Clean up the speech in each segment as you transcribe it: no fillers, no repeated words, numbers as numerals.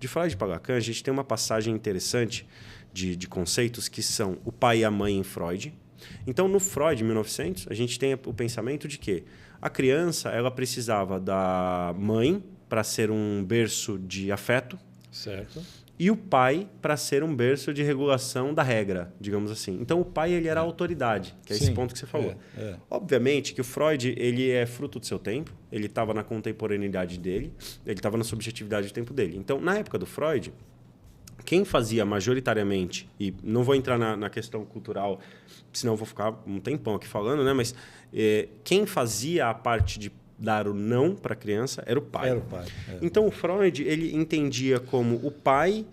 De Freud para Lacan, a gente tem uma passagem interessante de conceitos que são o pai e a mãe em Freud. Então, no Freud, 1900, a gente tem o pensamento de que a criança ela precisava da mãe para ser um berço de afeto. Certo. E o pai para ser um berço de regulação da regra, digamos assim. Então, o pai ele era a autoridade, que é esse ponto que você falou. Obviamente que o Freud ele é fruto do seu tempo, ele estava na contemporaneidade dele, ele estava na subjetividade do tempo dele. Então, na época do Freud, quem fazia majoritariamente, e não vou entrar na questão cultural, senão eu vou ficar um tempão aqui falando, né? Mas quem fazia a parte de dar o não para a criança era o pai. Era o pai. Então, o Freud ele entendia como o pai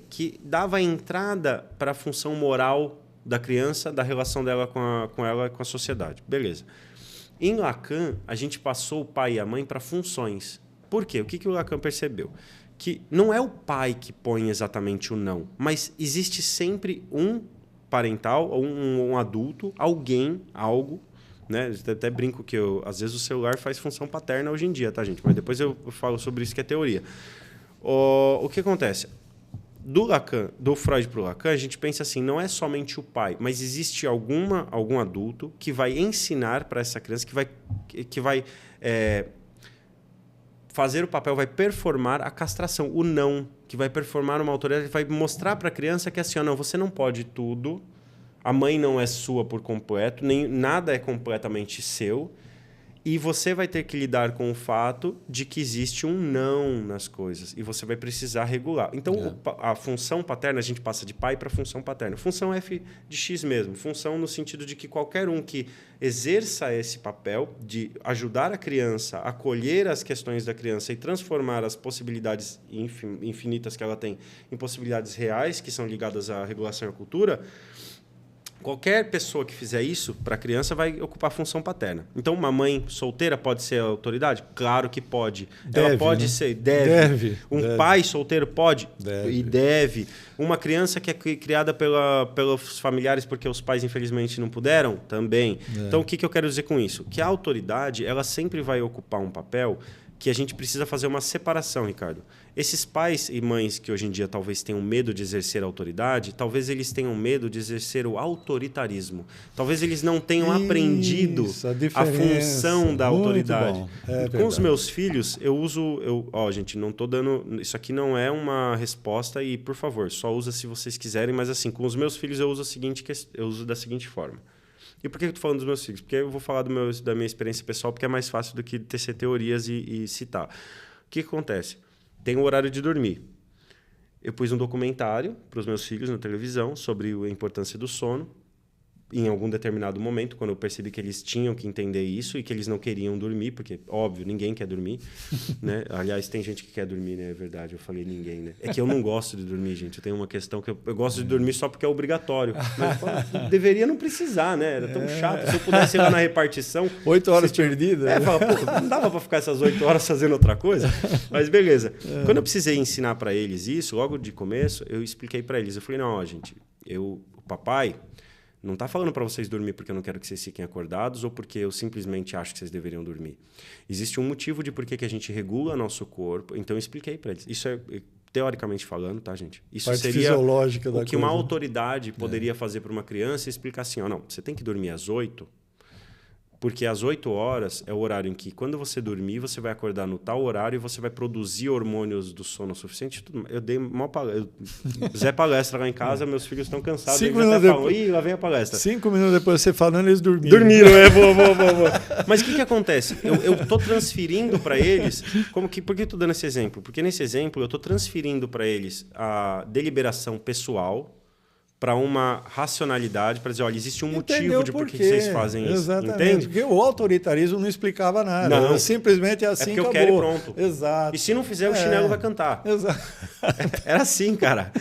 que dava a entrada para a função moral da criança, da relação dela com ela e com a sociedade. Beleza. Em Lacan, a gente passou o pai e a mãe para funções. Por quê? O que o Lacan percebeu? Que não é o pai que põe exatamente o não, mas existe sempre um parental, ou um adulto, alguém, algo, né? Eu até brinco que às vezes o celular faz função paterna hoje em dia, tá, gente? Mas depois eu falo sobre isso, que é teoria. O que acontece? Do Freud para o Lacan, a gente pensa assim, não é somente o pai, mas existe algum adulto que vai ensinar para essa criança, que vai fazer o papel, vai performar a castração, o não, que vai performar uma autoridade, vai mostrar para a criança que assim, não, você não pode tudo, a mãe não é sua por completo, nem nada é completamente seu, e você vai ter que lidar com o fato de que existe um não nas coisas, e você vai precisar regular. Então, a função paterna, a gente passa de pai para função paterna. Função F de X mesmo, função no sentido de que qualquer um que exerça esse papel de ajudar a criança, acolher as questões da criança e transformar as possibilidades infinitas que ela tem em possibilidades reais, que são ligadas à regulação e à cultura. Qualquer pessoa que fizer isso para a criança vai ocupar a função paterna. Então, uma mãe solteira pode ser autoridade? Claro que pode. Ela pode ser, deve. Pai solteiro pode e deve. Uma criança que é criada pelos familiares porque os pais, infelizmente, não puderam? Também. Então, o que eu quero dizer com isso? Que a autoridade ela sempre vai ocupar um papel que a gente precisa fazer uma separação, Ricardo. Esses pais e mães que hoje em dia talvez tenham medo de exercer a autoridade, talvez eles tenham medo de exercer o autoritarismo. Talvez eles não tenham aprendido a função da autoridade. Com os meus filhos, gente, não estou dando... Isso aqui não é uma resposta e, por favor, só usa se vocês quiserem, mas assim, com os meus filhos eu uso da seguinte forma. E por que eu estou falando dos meus filhos? Porque eu vou falar da minha experiência pessoal, porque é mais fácil do que tecer teorias e citar. O que acontece? Tem o horário de dormir. Eu pus um documentário para os meus filhos na televisão sobre a importância do sono. Em algum determinado momento, quando eu percebi que eles tinham que entender isso e que eles não queriam dormir, porque, óbvio, ninguém quer dormir, né? Aliás, tem gente que quer dormir, né? É verdade, eu falei ninguém, né? É que eu não gosto de dormir, gente. Eu tenho uma questão que eu gosto de dormir só porque é obrigatório. Mas eu deveria não precisar, né? Era tão chato. Se eu pudesse ir lá na repartição... 8 horas perdidas. Não dava para ficar essas 8 horas fazendo outra coisa? Mas beleza. Quando eu precisei ensinar para eles isso, logo de começo, eu expliquei para eles. Eu falei, não, gente, o papai... não está falando para vocês dormir porque eu não quero que vocês fiquem acordados ou porque eu simplesmente acho que vocês deveriam dormir. Existe um motivo de por que a gente regula nosso corpo. Então, eu expliquei para eles. Isso é, teoricamente falando, tá, gente? Isso parte seria fisiológica da o que coisa. Uma autoridade poderia fazer para uma criança e explicar assim, não, você tem que dormir às 8, porque às 8 horas é o horário em que, quando você dormir, você vai acordar no tal horário e você vai produzir hormônios do sono suficiente. Eu dei uma palestra. Zé palestra lá em casa, meus filhos estão cansados. 5 eles minutos até falam, ih, lá vem a palestra. 5 minutos depois você falando, eles dormiram. Dormiram, boa. Mas o que acontece? Eu estou transferindo para eles... Por que eu estou dando esse exemplo? Porque nesse exemplo eu estou transferindo para eles a deliberação pessoal para uma racionalidade, para dizer, olha, existe um motivo de por que vocês fazem isso. Exatamente. Entende? Porque o autoritarismo não explicava nada. Não. Simplesmente é assim, porque acabou. Eu quero e pronto. Exato. E se não fizer, o chinelo vai cantar. Exato. Era assim, cara.